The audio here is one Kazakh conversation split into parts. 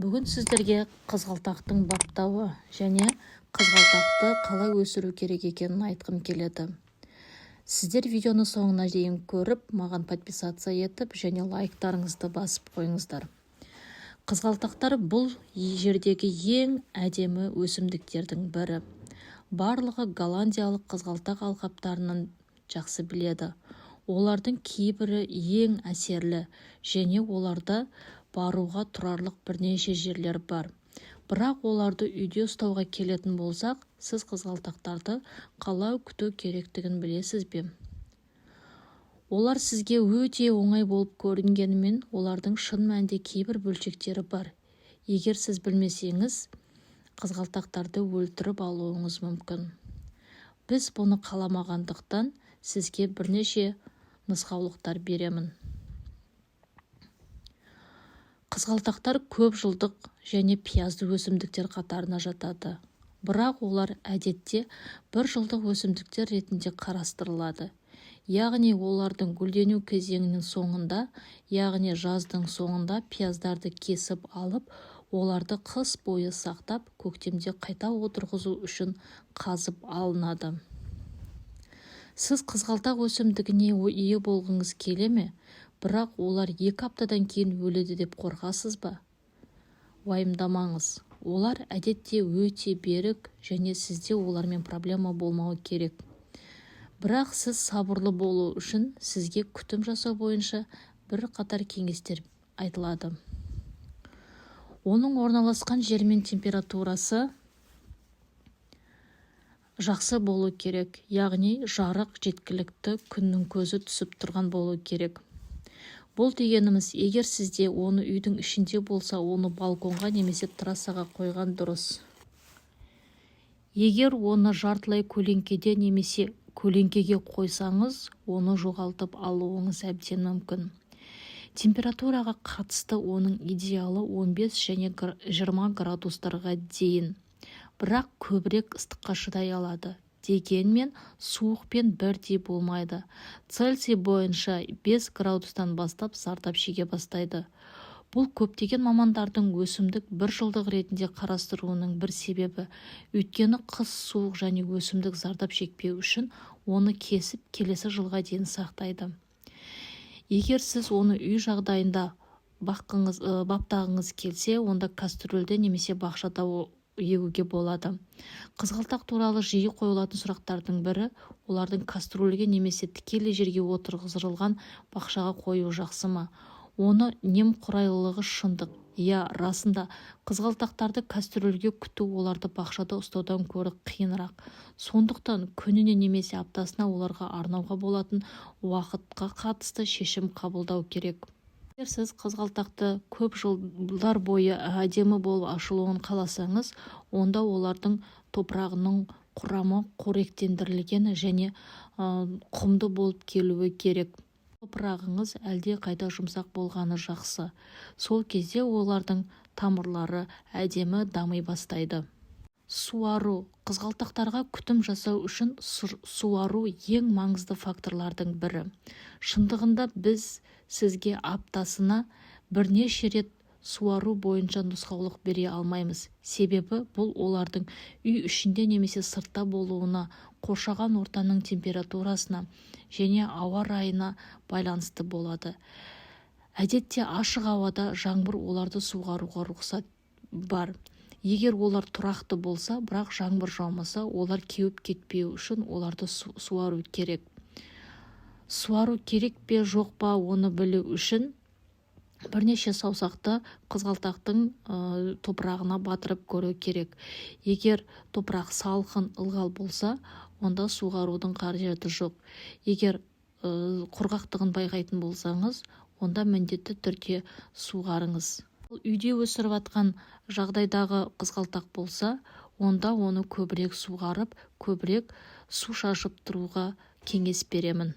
Бүгін сіздерге қызғалдақтың баптауы және қызғалдақты қалай өсіру керек екенін айтқым келеді. Сіздер видеоны соңына дейін көріп, маған подписация етіп және лайктарыңызды басып қойыңыздар. Қызғалдақтар бұл жердегі ең әдемі өсімдіктердің бірі. Барлығы голландиялық қызғалдақ алқаптарынан жақсы біледі. Олардың кейбірі ең әсерлі және оларда баруға тұрарлық бірнеше жерлер бар. Бірақ оларды үйде ұстауға келетін болсақ, сіз қызғалдақтарды қалай күту керектігін білесіз бе? Олар сізге өте оңай болып көрінгенімен, олардың шын мәнінде кейбір бөлшектері бар. Егер сіз білмесеңіз, қызғалдақтарды өлтіріп алуыңыз мүмкін. Біз бұны қаламағандықтан сізге бірнеше нұсқаулықтар беремін. Қызғалдақтар көп жылдық және пиязды өсімдіктер қатарына жатады. Бірақ олар әдетте бір жылдық өсімдіктер ретінде қарастырылады. Яғни олардың гүлдену кезеңінің соңында, яғни жаздың соңында пияздарды кесіп алып, оларды қыс бойы сақтап, көктемде қайта отырғызу үшін қазып алынады. Сіз қызғалдақ өсімдігіне ие болғыңыз келе ме? Бірақ олар 2 аптадан кейін өледі деп қорқасыз ба? Уайымдамаңыз. Олар әдетте өте берік және сізде олармен проблема болмауы керек. Бірақ сіз сабырлы болу үшін сізге күтім жасау бойынша бір қатар кеңестер айтылады. Оның орналасқан жері мен температурасы жақсы болу керек, яғни жарық жеткілікті, күннің көзі түсіп тұрған болу керек. Бұл дегеніміз, егер сізде оны үйдің ішінде болса, оны балконға немесе террасаға қойған дұрыс. Егер оны жартылай көлеңкеде немесе көлеңкеге қойсаңыз, оны жоғалтып алуыңыз әбден мүмкін. Температураға қатысты оның идеалы 15 және 20 градустарға дейін. Бірақ көбірек ыстыққа шыдай алады. Дегенмен суықпен бірдей болмайды. Цельсий бойынша 5 градустан бастап зардап шеге бастайды. Бұл көптеген мамандардың өсімдік бір жылдық ретінде қарастыруының бір себебі. Өйткені қыс суық және өсімдік зардап шекпеу үшін оны кесіп келесі жылға дейін сақтайды. Егер сіз оны үй жағдайында баптағыңыз келсе, онда кастрюльде немесе бақшада егуге болады. Қызғалдақ туралы жиі қойылатын сұрақтардың бірі, олардың кастрюльге немесе тікелей жерге отырғызылған бақшаға қою жақсы ма? Оны немқұрайлылығы шындық. Иә, расында, қызғалдақтарды кастрюльге күту оларды бақшада ұстаудан көрі қиынырақ. Сондықтан күніне немесе аптасына оларға арнауға болатын уақытқа қатысты шешім қабылдау керек. Егер сіз қызғалдақты көп жылдар бойы әдемі болып ашылуын қаласаңыз, онда олардың топырағының құрамы қоректендірілген және құмды болып келуі керек. Топырағыңыз әлде қайда жұмсақ болғаны жақсы. Сол кезде олардың тамырлары әдемі дами бастайды. Суару. Қызғалдақтарға күтім жасау үшін суару ең маңызды факторлардың бірі. Шындығында біз сізге аптасына бірнеше рет суару бойынша нұсқаулық бере алмаймыз. Себебі бұл олардың үй ішінде немесе сыртта болуына, қоршаған ортаның температурасына және ауа райына байланысты болады. Әдетте ашық ауада жаңбыр оларды суғаруға рұқсат бар. Егер олар тұрақты болса, бірақ жаңбыр жаумаса, олар кеуіп кетпеу үшін оларды суару керек. Суару керек пе жоқ па, оны білу үшін бірнеше саусақты қызғалдақтың топырағына батырып көру керек. Егер топырақ салқын, ылғал болса, онда суғарудың қажеті жоқ. Егер құрғақтығын байқайтын болсаңыз, онда міндетті түрде суғарыңыз. Үйде өсіріп атқан жағдайдағы қызғалдақ болса, онда оны көбірек суғарып, көбірек су шашып тұруға кеңес беремін.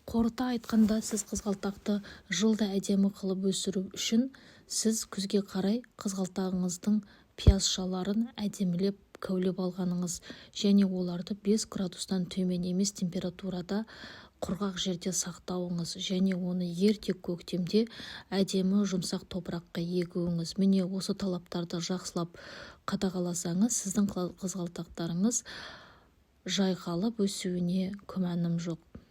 Қорыта айтқанда, сіз қызғалдақты жылда әдемі қылып өсіру үшін, сіз күзге қарай қызғалдағыңыздың пиязшаларын әдемілеп кәулеп алғаныңыз және оларды 5 градустан төмен емес температурада құрғақ жерде сақтауыңыз және оны ерте көктемде әдемі жұмсақ топыраққа егуіңіз. Міне осы талаптарды жақсылап қадағаласаңыз, сіздің қызғалдақтарыңыз жайқалып өсуіне күмәнім жоқ.